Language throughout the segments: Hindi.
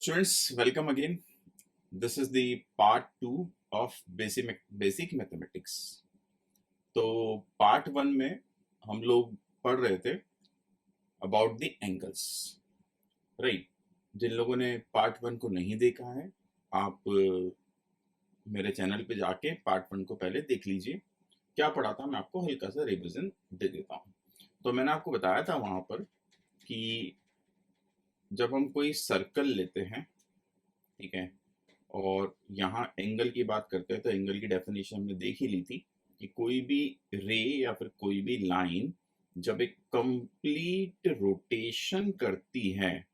Students, welcome again. This is the part 2 of basic mathematics. तो पार्ट 1 में हम लोग पढ़ रहे थे अबाउट द एंगल्स, राइट। जिन लोगों ने पार्ट 1 को नहीं देखा है, आप मेरे चैनल पे जाके पार्ट 1 को पहले देख लीजिए। क्या पढ़ा था मैं आपको हल्का सा रिविजन दे देता हूँ। तो मैंने आपको बताया था वहाँ पर कि जब हम कोई सर्कल लेते हैं, ठीक है, और यहाँ एंगल की बात करते हैं तो एंगल की डेफिनेशन हमने देख ही ली थी कि कोई भी रे या फिर कोई भी लाइन जब एक कंप्लीट रोटेशन करती है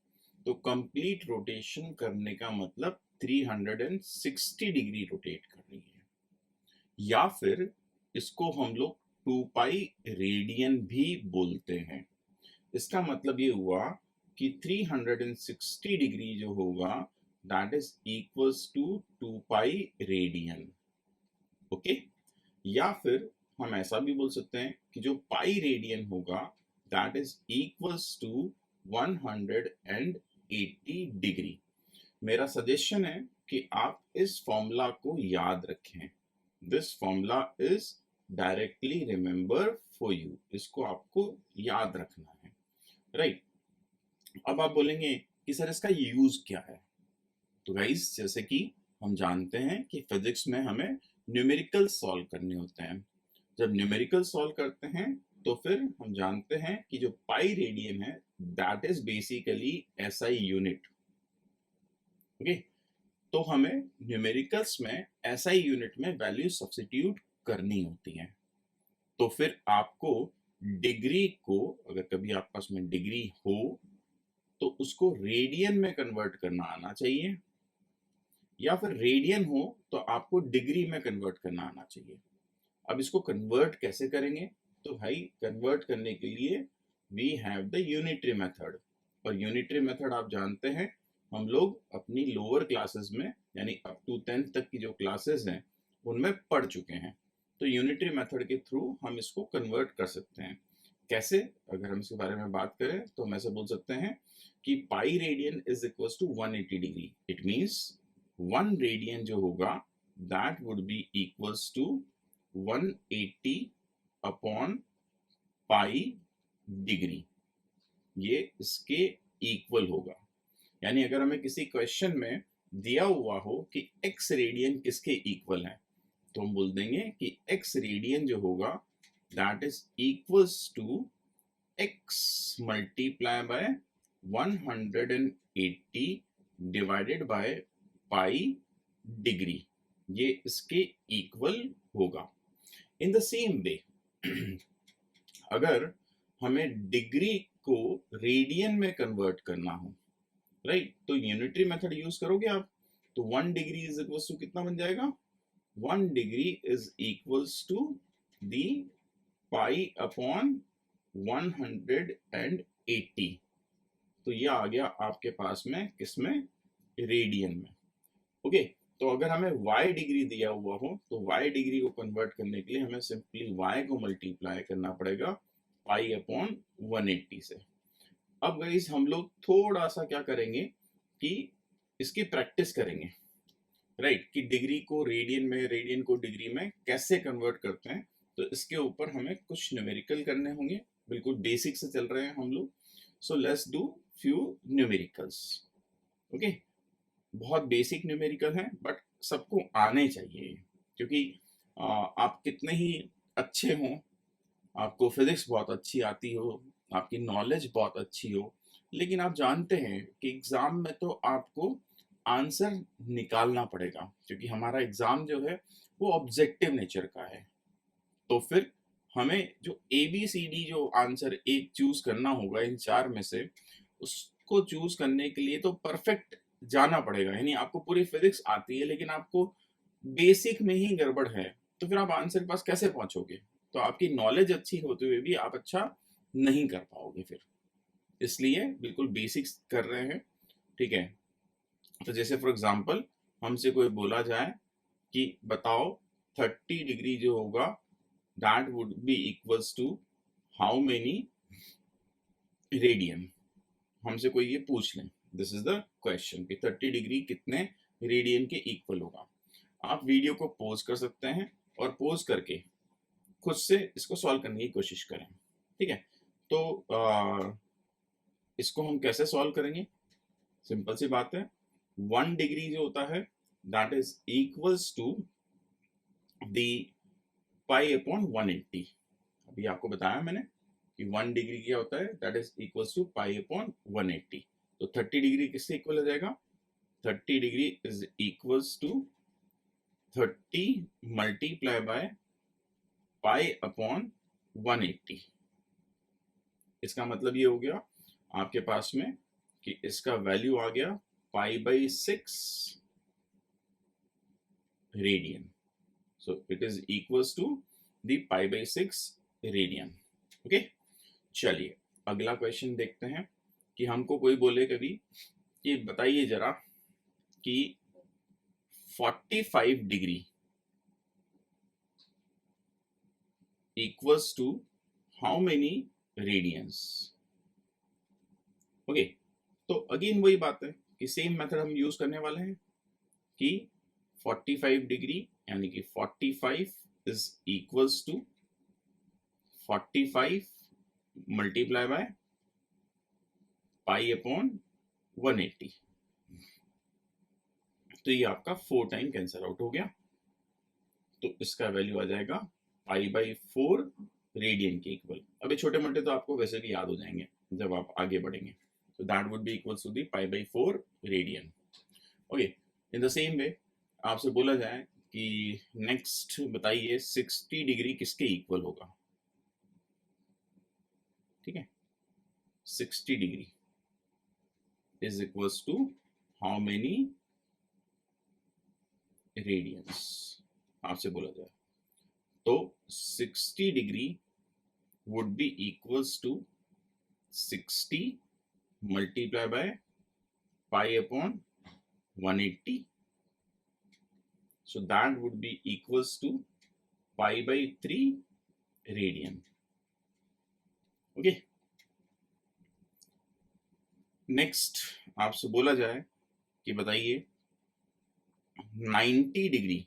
तो कंप्लीट रोटेशन करने का मतलब 360 डिग्री रोटेट कर रही है, या फिर इसको हम लोग 2 पाई रेडियन भी बोलते हैं। इसका मतलब ये हुआ कि 360 डिग्री जो होगा that is equals to 2 pi radian, okay. या फिर हम ऐसा भी बोल सकते हैं कि जो पाई रेडियन होगा that is equals to 180 degree. मेरा सजेशन है कि आप इस फॉर्मूला को याद रखें। This formula is directly remember for you, इसको आपको याद रखना है, राइट। अब आप बोलेंगे कि सर इसका यूज क्या है। तो गाइस, जैसे कि हम जानते हैं कि फिजिक्स में हमें न्यूमेरिकल सॉल्व करने होते हैं। जब न्यूमेरिकल सॉल्व करते हैं तो फिर हम जानते हैं कि जो पाई रेडियन है that is basically SI unit, okay. तो हमें न्यूमेरिकल्स में एसआई यूनिट में वैल्यू सब्स्टिट्यूट करनी होती है। तो फिर आपको डिग्री को, अगर कभी आपके पास में डिग्री हो तो उसको रेडियन में कन्वर्ट करना आना चाहिए, या फिर रेडियन हो तो आपको डिग्री में कन्वर्ट करना आना चाहिए। अब इसको कन्वर्ट कैसे करेंगे? तो भाई कन्वर्ट करने के लिए we have the unitary method, और यूनिटरी मेथड आप जानते हैं हम लोग अपनी लोअर क्लासेस में यानी अप टू 10th तक की जो क्लासेस हैं उनमें पढ़ चुके हैं। तो यूनिटरी मेथड के थ्रू हम इसको कन्वर्ट कर सकते हैं। कैसे? अगर हम इसके बारे में बात करें तो हम ऐसे बोल सकते हैं कि pi radian is equal to 180 degree. It means 1 radian जो होगा that would be equals to 180 upon pi degree, ये इसके इक्वल होगा। यानी अगर हमें किसी क्वेश्चन में दिया हुआ हो कि x रेडियन किसके इक्वल है तो हम बोल देंगे कि x रेडियन जो होगा that is equals to x multiply by 180 divided by pi degree, ये इसके इक्वल होगा। इन द सेम वे अगर हमें डिग्री को रेडियन में कन्वर्ट करना हो, राइट, तो यूनिटरी मेथड यूज करोगे आप, तो 1 डिग्री इज इक्वल्स टू कितना बन जाएगा? 1 degree is equals to the pi upon 180। तो ये आ गया आपके पास में किसमें? रेडियन में, ओके। तो अगर हमें y डिग्री दिया हुआ हो तो y डिग्री को कन्वर्ट करने के लिए हमें सिंपली y को मल्टीप्लाई करना पड़ेगा पाई अपॉन 180 से। अब गाइस हम लोग थोड़ा सा क्या करेंगे कि इसकी प्रैक्टिस करेंगे, राइट, कि डिग्री को रेडियन में, रेडियन को डिग्री में कैसे कन्वर्ट करते हैं। तो इसके ऊपर हमें कुछ न्यूमेरिकल करने होंगे, बिल्कुल बेसिक से चल रहे हैं हम लोग। So let's do few numericals, okay. बहुत बेसिक न्यूमेरिकल हैं बट सबको आने चाहिए, क्योंकि आप कितने ही अच्छे हों, आपको फिजिक्स बहुत अच्छी आती हो, आपकी नॉलेज बहुत अच्छी हो, लेकिन आप जानते हैं कि एग्ज़ाम में तो आपको आंसर निकालना पड़ेगा, क्योंकि हमारा एग्ज़ाम जो है वो ऑब्जेक्टिव नेचर का है। तो फिर हमें जो ए बी सी डी जो आंसर एक चूज करना होगा इन चार में से, उसको चूज करने के लिए तो परफेक्ट जाना पड़ेगा। यानी आपको पूरी फिजिक्स आती है लेकिन आपको बेसिक में ही गड़बड़ है, तो फिर आप आंसर के पास कैसे पहुंचोगे? तो आपकी नॉलेज अच्छी होते हुए भी आप अच्छा नहीं कर पाओगे फिर। इसलिए बिल्कुल बेसिक्स कर रहे हैं, ठीक है। तो जैसे फॉर एग्जांपल हमसे कोई बोला जाए कि बताओ 30 डिग्री जो होगा that would be equals to how many radian, हमसे कोई ये पूछ लें, दिस इज द क्वेश्चन कि 30 डिग्री कितने रेडियन के इक्वल होगा। आप वीडियो को पॉज कर सकते हैं और पॉज करके खुद से इसको सॉल्व करने की कोशिश करें। ठीक है, तो इसको हम कैसे सॉल्व करेंगे? सिंपल सी बात है, 1 डिग्री जो होता है that is equals to the pi upon 180। अभी आपको बताया मैंने कि 1 डिग्री क्या होता है, that is equals to pi upon 180। तो 30 डिग्री किससे इक्वल हो जाएगा? 30 degree is equals to 30 multiply by pi upon 180। इसका मतलब ये हो गया आपके पास में कि इसका वैल्यू आ गया pi by 6 radian. So it is equals to the pi by 6 radian. Okay, चलिए अगला क्वेश्चन देखते हैं कि हमको कोई बोले कभी कि बताइए जरा कि 45 degree equals to how many radians. Okay, तो अगेन वही बात है कि सेम मेथड हम यूज करने वाले हैं कि 45 डिग्री यानी कि 45 is equals to 45 multiply by pi upon 180। तो ये आपका 4 टाइम कैंसिल आउट हो गया, तो इसका वैल्यू आ जाएगा पाई बाई 4 रेडियन के इक्वल। अभी छोटे मोटे तो आपको वैसे भी याद हो जाएंगे जब आप आगे बढ़ेंगे। तो that would be equals to the pi by 4 radian. Okay, in the same way आपसे बोला जाए कि नेक्स्ट बताइए 60 डिग्री किसके इक्वल होगा। ठीक है, 60 degree is equals to how many radians आपसे बोला जाए, तो 60 degree would be equals to 60 multiply by pi upon 180. So that would be equals to pi by 3 radian. Okay. Next आपसे बोला जाए कि बताइए 90 degree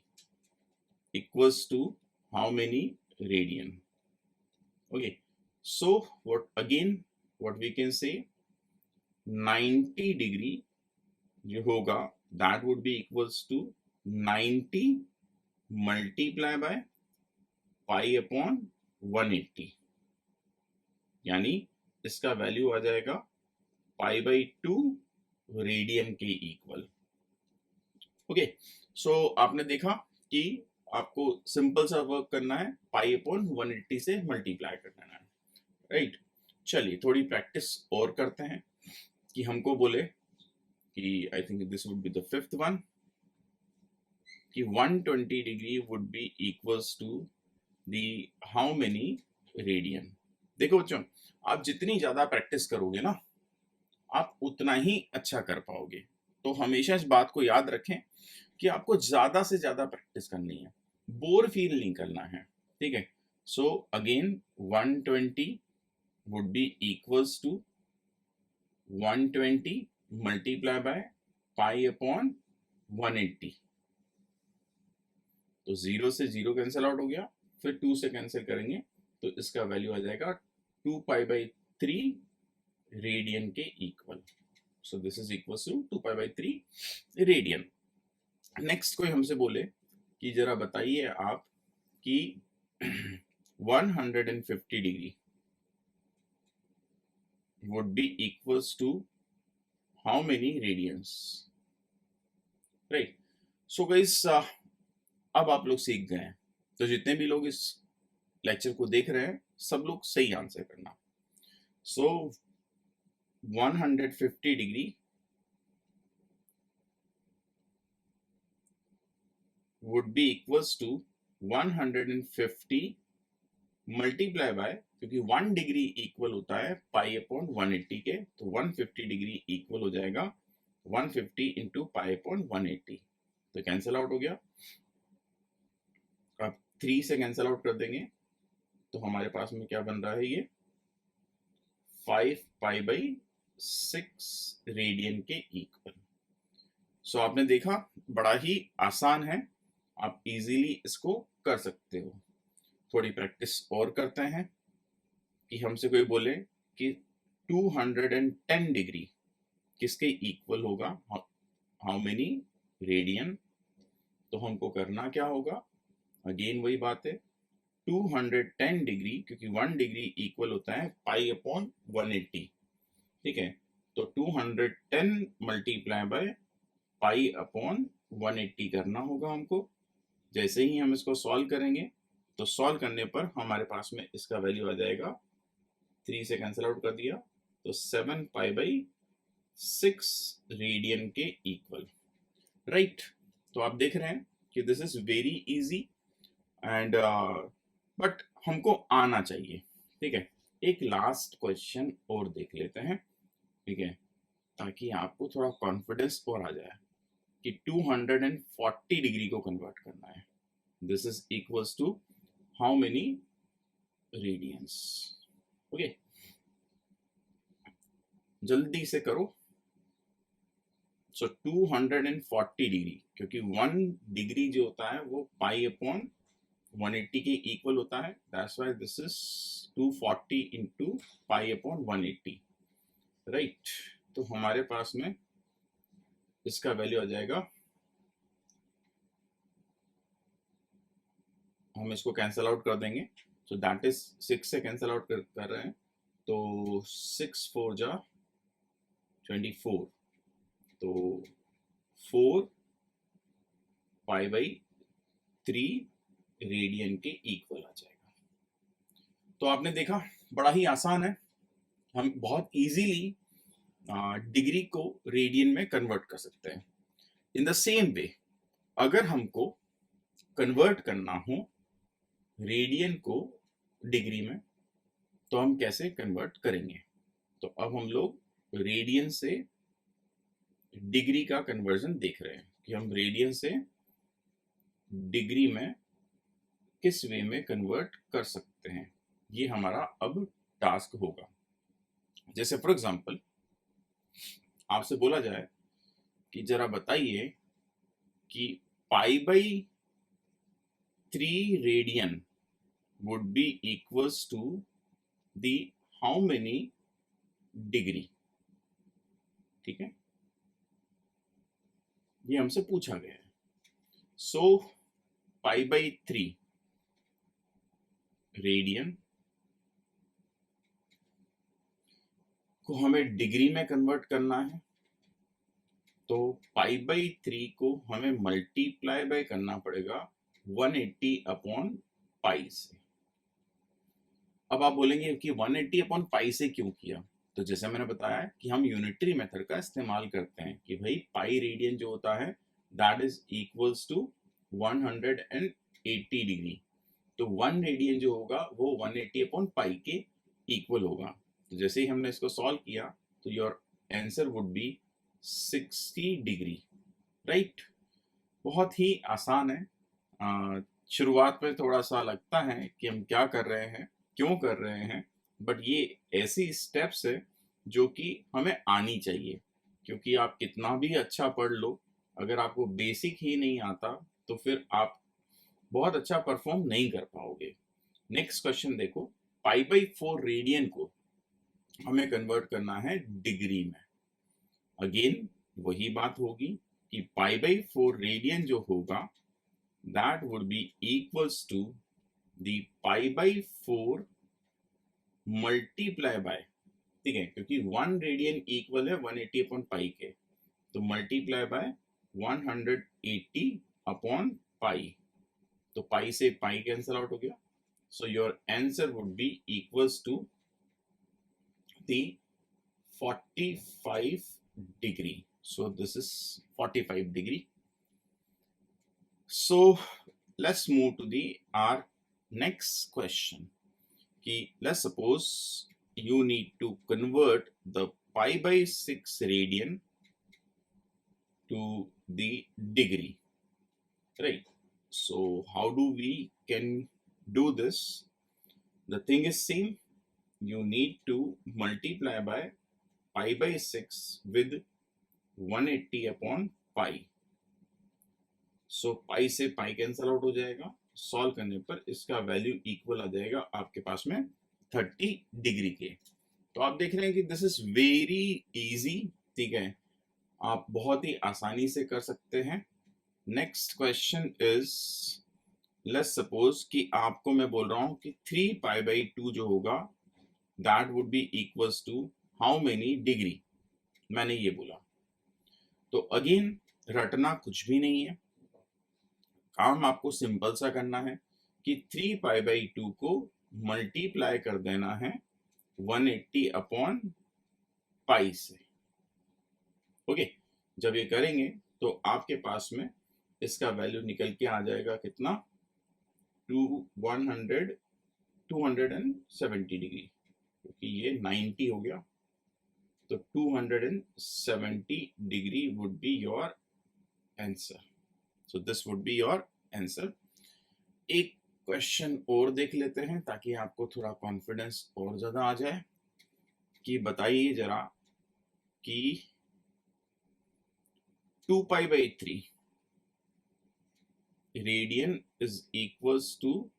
equals to how many radian. Okay, so what we can say 90 degree जो होगा that would be equals to 90 multiply by pi upon 180, यानी इसका वैल्यू आ जाएगा पाई बाई 2 रेडियन के इक्वल। ओके, सो आपने देखा कि आपको सिंपल सा वर्क करना है, पाई अपॉन 180 से मल्टीप्लाई करना है, राइट। चलिए थोड़ी प्रैक्टिस और करते हैं कि हमको बोले कि I think this would be the fifth one कि 120 degree would be equals to the how many radian. देखो बच्चों, आप जितनी ज्यादा प्रैक्टिस करोगे ना आप उतना ही अच्छा कर पाओगे। तो हमेशा इस बात को याद रखें कि आपको ज्यादा से ज्यादा प्रैक्टिस करनी है, बोर फील नहीं करना है। ठीक है, so again 120 would be equals to 120 multiply by pi upon 180। तो 0 से 0 कैंसिल आउट हो गया, फिर 2 से कैंसिल करेंगे तो इसका वैल्यू आ जाएगा 2 पाई बाई 3 रेडियन के equal. So this is equals to 2 pi by 3 radian. Next कोई हमसे बोले कि जरा बताइए आप कि 150 degree would be equals to how many radians, right? So guys, अब आप लोग सीख गए हैं, तो जितने भी लोग इस लेक्चर को देख रहे हैं सब लोग सही आंसर करना। सो 150 degree would be equals to 150 multiply by, क्योंकि 1 डिग्री इक्वल होता है पाई अपॉन 180 के, तो 150 डिग्री इक्वल हो जाएगा 150 इंटू पाई अपॉन 180। तो कैंसिल आउट हो गया, अब 3 से कैंसिल आउट कर देंगे तो हमारे पास में क्या बन रहा है, ये 5 पाई बाई 6 रेडियन के इक्वल। सो आपने देखा बड़ा ही आसान है, आप इजीली इसको कर सकते हो। थोड़ी प्रैक्टिस और करते हैं कि हमसे कोई बोले कि 210 डिग्री किसके इक्वल होगा, हाउ मेनी रेडियन, तो हमको करना क्या होगा, अगेन वही बात है, 210 डिग्री, क्योंकि 1 डिग्री इक्वल होता है पाई अपॉन 180, ठीक है। तो 210 मल्टीप्लाई बाय पाई अपॉन 180 करना होगा हमको। जैसे ही हम इसको सॉल्व करेंगे तो सॉल्व करने पर हमारे पास में इसका वैल्यू आ जाएगा, 3 से कैंसिल आउट कर दिया तो 7 पाई बाई 6 रेडियन के इक्वल, राइट। तो आप देख रहे हैं कि this is very easy and but हमको आना चाहिए, ठीक है। एक लास्ट क्वेश्चन और देख लेते हैं, ठीक है, ताकि आपको थोड़ा कॉन्फिडेंस और आ जाए कि 240 डिग्री को कन्वर्ट करना है। This is equals to how many radians, okay, जल्दी से करो। सो 240 डिग्री, क्योंकि 1 डिग्री जो होता है वो पाई अपॉन 180 के इक्वल होता है, that's why this is 240 into pi upon 180, right. तो हमारे पास में इसका वैल्यू आ जाएगा, हम इसको कैंसिल आउट कर देंगे, सो दैट इज 6 से कैंसिल आउट कर रहे हैं तो 6 4 जा 24, तो 4 पाई बाई 3 रेडियन के इक्वल आ जाएगा। तो आपने देखा बड़ा ही आसान है, हम बहुत इजीली डिग्री को रेडियन में कन्वर्ट कर सकते हैं। इन द सेम वे अगर हमको कन्वर्ट करना हो रेडियन को डिग्री में तो हम कैसे कन्वर्ट करेंगे, तो अब हम लोग रेडियन से डिग्री का कन्वर्जन देख रहे हैं कि हम रेडियन से डिग्री में किस वे में कन्वर्ट कर सकते हैं, ये हमारा अब टास्क होगा। जैसे फॉर एग्जांपल आपसे बोला जाए कि जरा बताइए कि पाई by 3 radian would be equals to the how many degree, ठीक है, ये हमसे पूछा गया है। सो पाई बाई 3 रेडियन को हमें डिग्री में कन्वर्ट करना है, तो पाई बाई 3 को हमें मल्टीप्लाई बाय करना पड़ेगा 180 अपॉन पाई से। अब आप बोलेंगे कि 180 अपॉन पाई से क्यों किया, तो जैसे मैंने बताया कि हम यूनिटरी मेथड का इस्तेमाल करते हैं कि भाई पाई रेडियन जो होता है that is equals to 180 degree, तो 1 रेडियन जो होगा वो 180 अपॉन पाई के इक्वल होगा। तो जैसे ही हमने इसको सॉल्व किया तो your answer would B 60 degree, right. बहुत ही आसान है। शुरुआत में थोड़ा सा लगता है कि हम क्या कर रहे हैं, क्यों कर रहे हैं, बट ये ऐसी स्टेप्स है जो कि हमें आनी चाहिए, क्योंकि आप कितना भी अच्छा पढ़ लो अगर आपको बेसिक ही नहीं आता तो फिर आप बहुत अच्छा परफॉर्म नहीं कर पाओगे। नेक्स्ट क्वेश्चन देखो, पाई बाई 4 रेडियन को हमें कन्वर्ट करना है डिग्री में। अगेन वही बात होगी कि पाई बाई 4 रेडियन जो होगा that would be equals to the pi by 4 multiply by, ठीक है, क्योंकि 1 रेडियन इक्वल है 180 अपॉन पाई के, तो मल्टीप्लाई बाय 180 अपॉन पाई, तो पाई से पाई कैंसिल आउट हो गया, so your answer would be equals to the 45 degree, so this is 45 degree. So let's move to the our next question. कि let's suppose you need to convert the pi by 6 radian to the degree, right? So how do we can do this? The thing is same. You need to multiply by pi by 6 with 180 upon pi. So pi से पाई कैंसल आउट हो जाएगा, सॉल्व करने पर इसका वैल्यू इक्वल आ जाएगा आपके पास में 30 डिग्री के। तो आप देख रहे हैं कि दिस इज वेरी इजी, ठीक है, आप बहुत ही आसानी से कर सकते हैं। Next question is, let's suppose कि आपको मैं बोल रहा हूं कि 3 पाई बाई 2 जो होगा that would be equals to how many degree, मैंने ये बोला। तो अगेन रटना कुछ भी नहीं है, काम आपको सिंपल सा करना है कि 3 पाई बाई 2 को मल्टीप्लाई कर देना है 180 अपॉन पाई से। ओके, जब ये करेंगे तो आपके पास में इसका वैल्यू निकल के आ जाएगा कितना, 270 डिग्री, क्योंकि ये 90 हो गया, तो 270 degree would be your answer. So this would be your answer. एक क्वेश्चन और देख लेते हैं ताकि आपको थोड़ा कॉन्फिडेंस और ज्यादा आ जाए, कि बताइए जरा कि 2 pi by 3 radian is equals to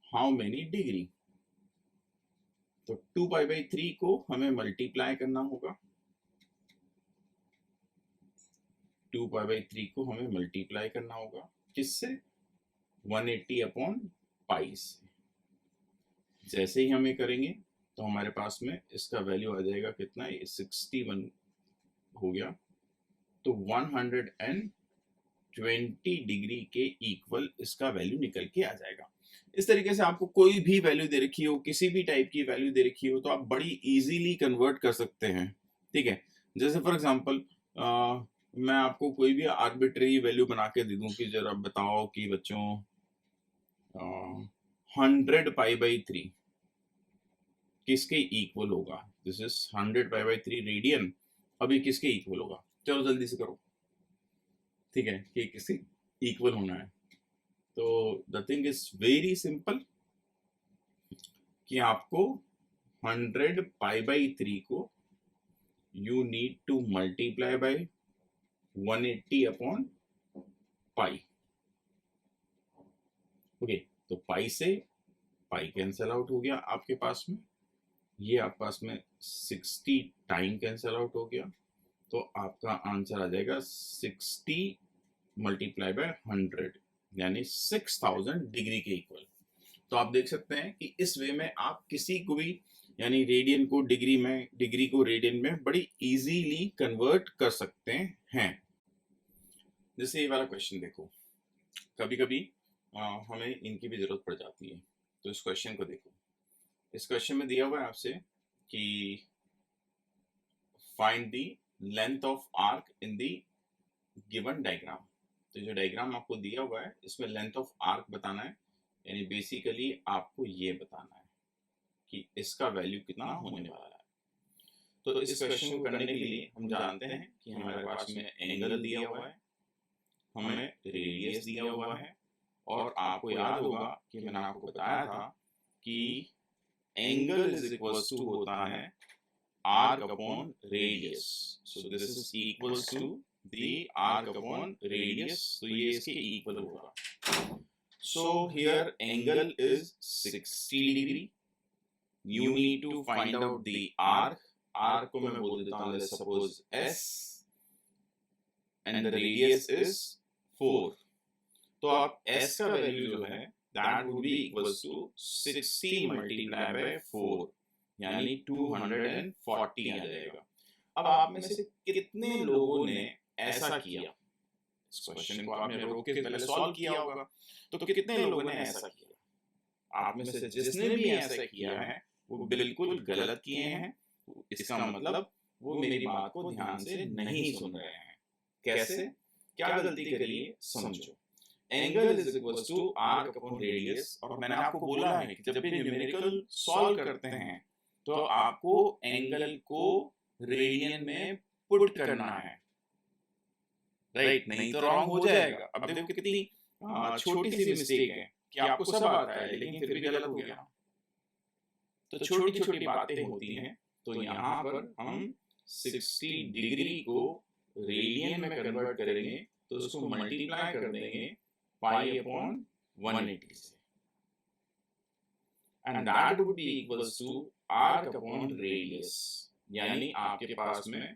how many degree. तो 2 पाई बाई 3 को हमें मल्टीप्लाई करना होगा, 2 पाई बाई 3 को हमें मल्टीप्लाई करना होगा किससे, 180 अपॉन पाई से। जैसे ही हम ये करेंगे तो हमारे पास में इसका वैल्यू आ जाएगा कितना, ये 61 हो गया, तो 120 डिग्री के इक्वल इसका वैल्यू निकल के आ जाएगा। इस तरीके से आपको कोई भी वैल्यू दे रखी हो, किसी भी टाइप की वैल्यू दे रखी हो, तो आप बड़ी इजीली कन्वर्ट कर सकते हैं, ठीक है। जैसे फॉर एग्जांपल मैं आपको कोई भी आर्बिट्रेरी वैल्यू बना के दे दूं कि जरा बताओ कि बच्चों 100 पाई बाई 3 किसके इक्वल होगा। This is 100 pi by 3 radian, अभी किसके इक्वल होगा, चलो जल्दी से करो, ठीक है, कि किसके इक्वल होना है। तो the thing is very simple कि आपको 100 पाई बाई 3 को you need to multiply by 180 upon pi. Okay, तो पाई से पाई कैंसल आउट हो गया आपके पास में, ये आपके पास में 60 टाइम कैंसल आउट हो गया, तो आपका आंसर आ जाएगा 60 मल्टीप्लाई बाय 100 यानी 6000 डिग्री के इक्वल। तो आप देख सकते हैं कि इस वे में आप किसी को भी, यानी रेडियन को डिग्री में, डिग्री को रेडियन में बड़ी इजीली कन्वर्ट कर सकते हैं। जैसे ये वाला क्वेश्चन देखो, कभी कभी हमें इनकी भी जरूरत पड़ जाती है। तो इस क्वेश्चन को देखो, इस क्वेश्चन में दिया हुआ है आपसे कि find the length of arc in the given diagram. तो जो डायग्राम आपको दिया हुआ है इसमें लेंथ ऑफ आर्क बताना है, यानी बेसिकली आपको ये बताना है कि इसका वैल्यू कितना होने वाला है। तो इस क्वेश्चन को करने के लिए हम जानते हैं कि हमारे पास में एंगल दिया हुआ है, हमें रेडियस दिया हुआ है, और आपको याद होगा कि मैंने आपको बताया था कि एंगल इज इक्वल्स टू होता है arc upon radius. So this is equals to the arc upon radius, तो ये इसके इक्वल होगा। So here angle is 60 degree, you need to find out the arc, arc को मैं बोल देता हूँ let's suppose S, and the radius is 4। तो आप S का वैल्यू जो है that would be equals to 60 multiplied by 4 यानी 240 आ जाएगा। अब आप में से कितने लोगों ने ऐसा किया, इस क्वेश्चन को आपने रोक के पहले सॉल्व किया होगा, तो कितने लोगों ने ऐसा किया? आप में से जिसने भी ऐसा किया है वो बिल्कुल गलत किए हैं। इसका मतलब वो मेरी बात को ध्यान से नहीं सुन रहे हैं। कैसे, क्या गलती करिए समझो। Angle is equals to arc upon radius, और मैंने आपको बोला है कि जब भी न्यूमेरिकल सॉल्व करते हैं तो आपको एंगल को रेडियन में पुट करना है, राइट, नहीं तो रॉन्ग हो जाएगा। अब देखो कितनी छोटी सी मिस्टेक है कि आपको सब आता है लेकिन फिर भी गलत हो गया। तो छोटी छोटी बातें होती हैं, तो यहाँ पर हम 60 डिग्री को रेडियन में कन्वर्ट करेंगे तो उसको मल्टीप्लाई कर देंगे पाई अपॉन 180 से, and that would be equals to arc upon radius. यानी आपके पास में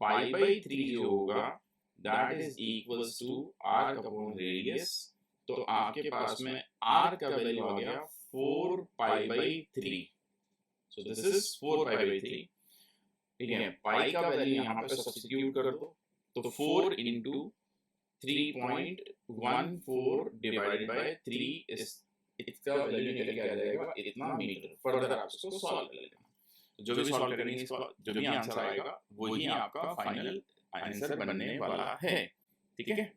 पाई बाई 3 जो होगा that is equals to arc upon radius. तो आपके पास में आर का वैल्यू आ गया 4 पाई by 3। So this is 4 pi by 3। ठीक है, पाई का वैल्यू यहाँ पे सब्स्टिट्यूट कर दो तो 4 इंटू 3.14 डिवाइडेड बाय 3 इस इसका वैल्यू निकल के आ जाएगा इतना मीटर। फर्दर आप इसको सॉल्व कर लेना, जो भी सॉल्व करेंगे इसका जो भी आंसर आएगा वही आपका फाइनल आंसर बनने वाला है। ठीक है,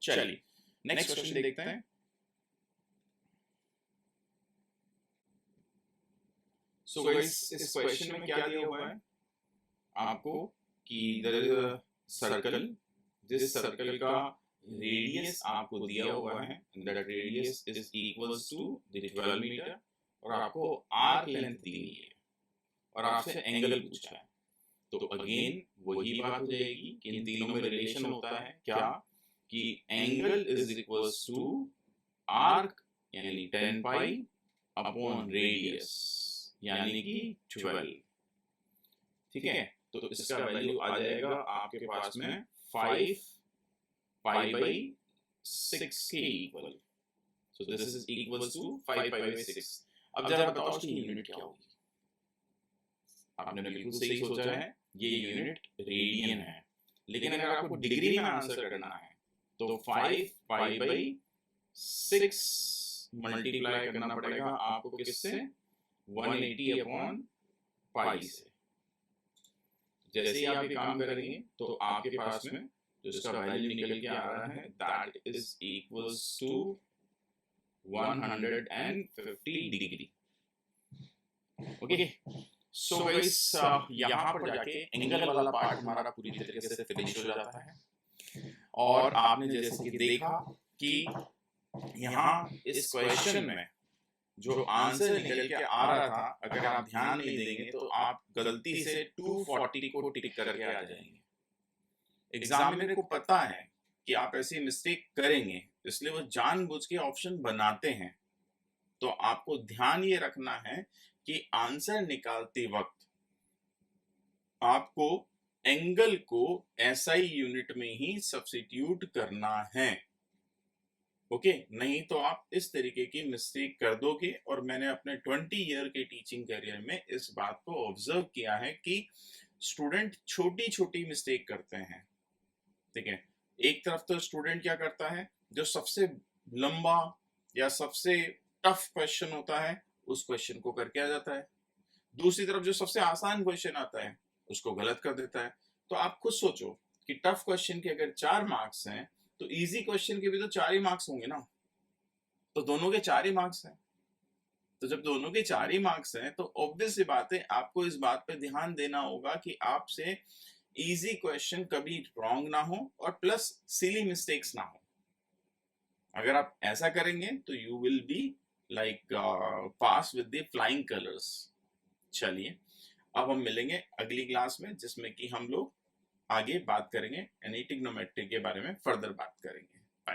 चलिए नेक्स्ट क्वेश्चन देखते हैं। सो गाइस इस क्वेश्चन में क्या दिया हुआ है आपको कि देयर इज अ सर्कल, जिस सर्कल का रेडियस आपको दिया हुआ है, that radius is equals to the 12 metre, और आपको आर्क लेंथ दी हुई है और आपसे एंगल पूछा है। तो अगेन वही बात हो जाएगी कि इन तीनों में रिलेशन होता है क्या, कि angle is equals to arc यानी 10 पाई अपॉन रेडियस यानी कि 12। ठीक है, तो इसका वैल्यू आ जाएगा आपके पास में 5 पाई बाई 6 के equal. So this is equals to 5 pi by 6। अब जरा बताओ इसकी यूनिट क्या होगी। आपने बिल्कुल सही सोचा है, ये यूनिट रेडियन है, लेकिन अगर आपको डिग्री में आंसर करना है तो 5 पाई बाई 6 मल्टीप्लाई करना पड़ेगा आपको किससे, 180 अपॉन पाई से। जैसे ही आप ये काम करेंगे तो आपके पास में जो इसका वैल्यू निकल के आ रहा है that is equals to 150 degree. Okay, so guys यहाँ पर जाके एंगल वाला पार्ट हमारा पूरी तरीके से फिनिश हो जाता है। और आपने जैसे कि देखा कि यहाँ इस क्वेश्चन में जो आंसर निकल के आ रहा था, अगर आप ध्यान नहीं देंगे तो आप गलती से 240 को टिक करके आ जाएंगे। एग्जामिनर को पता है कि आप ऐसी मिस्टेक करेंगे, इसलिए वो जानबूझ के ऑप्शन बनाते हैं। तो आपको ध्यान ये रखना है कि आंसर निकालते वक्त आपको एंगल को एसआई यूनिट में ही सब्स्टिट्यूट करना है। ओके, नहीं तो आप इस तरीके की मिस्टेक कर दोगे। और मैंने अपने 20 ईयर के टीचिंग करियर में इस बात को ऑब्जर्व किया है कि स्टूडेंट छोटी छोटी मिस्टेक करते हैं। ठीक है, एक तरफ तो स्टूडेंट क्या करता है, जो सबसे लंबा या सबसे टफ क्वेश्चन होता है उस क्वेश्चन को करके आ जाता है, दूसरी तरफ जो सबसे आसान क्वेश्चन आता है उसको गलत कर देता है। तो आप खुद सोचो कि टफ क्वेश्चन के अगर 4 मार्क्स हैं तो इजी क्वेश्चन के भी तो 4 ही मार्क्स होंगे ना, तो दोनों के 4 ही मार्क्स हैं। तो जब दोनों के 4 ही मार्क्स हैं तो ऑब्वियस सी बात है आपको इस बात पे ध्यान देना होगा कि आपसे इजी क्वेश्चन कभी रॉन्ग ना हो और प्लस सिली मिस्टेक्स ना हो। अगर आप ऐसा करेंगे तो you will be like pass with the flying colours. चलिए अब हम मिलेंगे अगली क्लास में, जिसमें कि हम लोग आगे बात करेंगे यानी ट्रिग्नोमेट्री के बारे में फर्दर बात करेंगे।